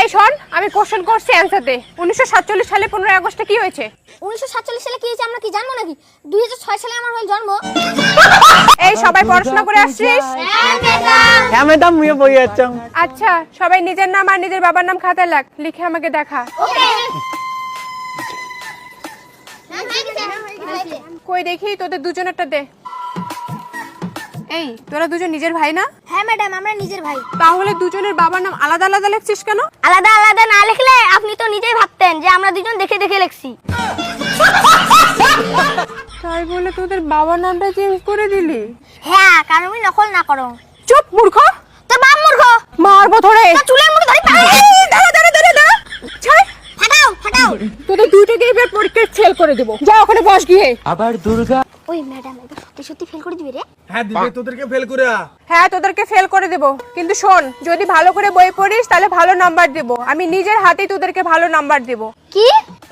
এই শোন, আমি কোশ্চেন করছি অ্যানসার দে। 1947 সালে 15 আগস্টে কি হয়েছে? 1947 সালে কি হয়েছে আমরা কি জানবো নাকি? 2006 সালে আমার হল জন্ম। এই সবাই পড়াশোনা করে আসছিস? হ্যাঁ ম্যাডাম, আমি বই যাচ্ছি। আচ্ছা, সবাই নিজের নাম আর নিজের বাবার নাম খাতায় লেখ, লিখে আমাকে দেখা। ওকে। কই দেখি তোদের দুজনেরটা দে। এই তোরা দুজন নিজের ভাই না? হ্যাঁ ম্যাডাম, আমরা নিজের ভাই। তাহলে দুজনের বাবার নাম আলাদা আলাদা লিখছিস কেন? আলাদা আলাদা না লিখলে আপনি তো নিজেই ভাবতেন যে আমরা দুজন দেখে দেখে লিখছি। তাই বলে তোদের বাবার নামটা চেঞ্জ করে দিলি? হ্যাঁ, কারণ আমি নকল না করো। চুপ মূর্খ! তো বাপ মূর্খ। মারবো ধরে। চুলের মুঠি ধরে দাঁড়া দাঁড়া দাঁড়া দাঁড়া। ছাড়। ফাটাও ফাটাও। তোদের দুইটাকে এবার পরীক্ষায় ফেল করে দেব। যা ওখানে বস গিয়ে। আবার দুর্গা। ওই ম্যাডাম এটা সত্যি সত্যি ফেল করে দিবে রে? হ্যাঁ দিবে, তোদেরকে ফেল করে। হ্যাঁ তোদেরকে ফেল করে দেব, কিন্তু শোন, যদি ভালো করে বই পড়িস তাহলে ভালো নাম্বার দেব। আমি নিজের হাতেই তোদেরকে ভালো নাম্বার দেব। কি?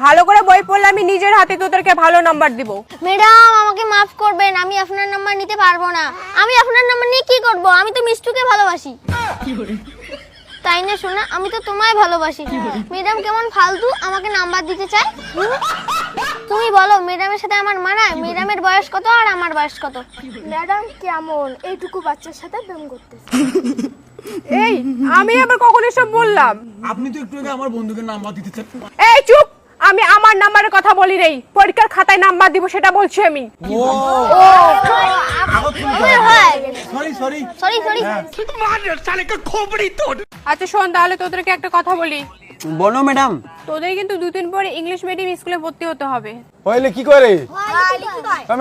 ভালো করে বই পড়লে আমি নিজের হাতে তোদেরকে ভালো নাম্বার দেব। ম্যাডাম আমাকে মাফ করবেন, আমি আপনার নাম্বার নিতে পারবো না। আমি আপনার নাম্বার নিয়ে কি করব? আমি তো মিষ্টুকে ভালোবাসি। তাই না শোনা, আমি তো তোমায় ভালোবাসি। ম্যাডাম কেমন ফালতু আমাকে নাম্বার দিতে চায়। তুমি বলো ম্যাডামের সাথে আমার মানায়? ম্যাডামের বয়স কত আর আমার বয়স কত? ম্যাডাম কেমন এইটুকু বাচ্চার সাথে প্রেম করতেছে? এই আমি আবার কখন এসব বললাম? আপনি তো একটু আগে আমার বন্ধুকে নাম্বার দিতে চান। এই চুপ! আমি আমার নাম্বারের কথা বলি নাই, পরীক্ষার খাতায় নাম্বার দিব সেটা বলছি আমি। Sorry sorry sorry sorry. আচ্ছা শোন, তাহলে তোদেরকে একটা কথা বলি। বলো ম্যাডাম। তোদের কিন্তু 2 দিন পরে ইংলিশ মিডিয়াম স্কুলে ভর্তি হতে হবে। হইলে কি করে?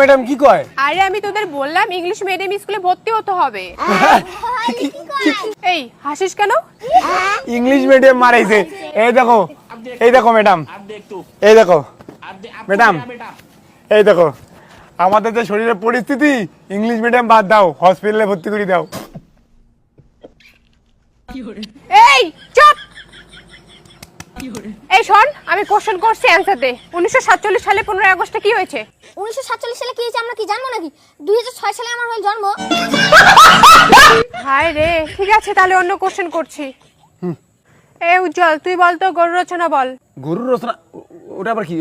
ম্যাডাম কি কয়? আরে আমি তোদের বললাম ইংলিশ মিডিয়াম স্কুলে ভর্তি হতে হবে। এই হাসিস কেন? ইংলিশ মিডিয়াম মারাইছে। এই দেখো, এই দেখো ম্যাডাম, এই দেখো ম্যাডাম, এই দেখো আমাদের যে শরীরের পরিস্থিতি, ইংলিশ মিডিয়াম বাদ দাও, হসপিটালে ভর্তি করে দাও। এই চুপ! এই শোন, আমি কোশ্চেন করছি অ্যানসার দে। 1947 সালে 15 আগস্টে কি হয়েছে? 1947 সালে কি হয়েছে আমরা কি জানবো নাকি? 2006 সালে আমার হল জন্ম। হায় রে, ঠিক আছে তাহলে অন্য কোশ্চেন করছি। এই উজ্জ্বল, তুই বল তো গরু রচনা বল। গরুর রচনা? ওটা আবার কি?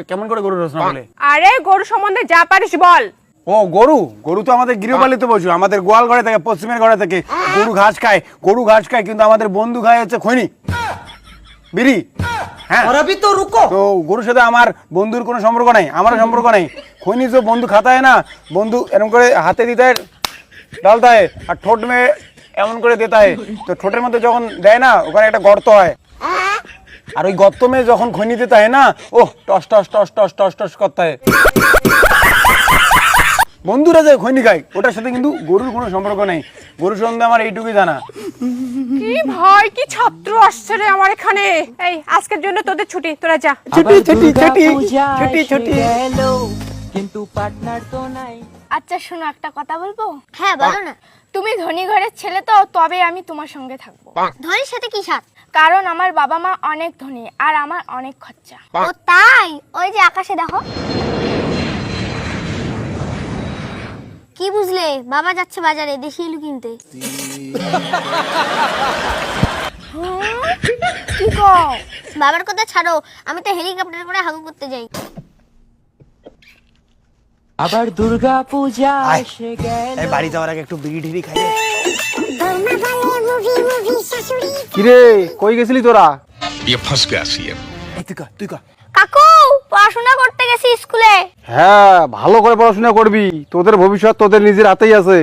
কেমন করে গরুর রচনা বলে? আরে গরু সম্বন্ধে যা পারিস বল। ও গরু, গরু তো আমাদের গৃহপালিত পশু। আমাদের গোয়াল ঘরে থাকে, পশ্চিমের ঘরে থাকে। গরু ঘাস খায়, গরু ঘাস খায়, কিন্তু আমাদের বন্ধু খায় হচ্ছে খৈনি, বিড়ি। হ্যাঁ, और अभी तो रुको। তো গরুর সাথে আমার বন্ধুর কোনো সম্পর্ক নাই, আমারও সম্পর্ক নাই। খৈনি তো বন্ধু খাতা হয় না, বন্ধু এরকম করে হাতে দিতে হয়, ডালতা হয়, আর ঠোঁট মেয়ে এমন করে দিতে হয়। তো ঠোঁটের মধ্যে যখন দেয় না, ওখানে একটা গর্ত হয়, আর ওই গর্ত মেয়ে যখন খৈনি দিতে হয় না, ও toss toss toss toss toss toss করতে হয়। বন্ধুরা যে খৈনি খায়, ওটার সাথে কিন্তু গরুর কোনো সম্পর্ক নেই। গরুর সম্বন্ধে আমার এইটুকুই জানা। কি ভাই, কি ছাত্র আসছে রে আমার এখানে। এই আজকের জন্য তোদের ছুটি, তোরা যা। ছুটি ছুটি ছুটি ছুটি ছুটি। কিন্তু পার্টনার তো নাই। আচ্ছা শোনো, একটা কথা বলবো? হ্যাঁ বলো না। তুমি ধনী ঘরের ছেলে তো, তবে আমি তোমার সঙ্গে থাকবো। ধনীর সাথে কি সাথ? কারণ আমার বাবা মা অনেক ধনী আর আমার অনেক খরচা। ও তাই? ওই যে আকাশে দেখো। কি বুঝলে? বাবা যাচ্ছে বাজারে দেশি আলু কিনতে। কি কও? বাবার কথা ছাড়ো, আমি তো হেলিকপ্টার করে হাগু করতে যাই। আবার দুর্গা পূজা এসে গেল। এই বাড়ি যাওয়ার আগে একটু বিড়ি ঢিড়ি খাই। কিরে কই গেছিলি তোরা? ये फंस गया सीएम। এই তুই কর, তুই কর। কাকু পড়াশোনা করতে গেছি স্কুলে। হ্যাঁ, ভালো করে পড়াশোনা করবি, তোদের ভবিষ্যৎ তোদের নিজের হাতেই আছে।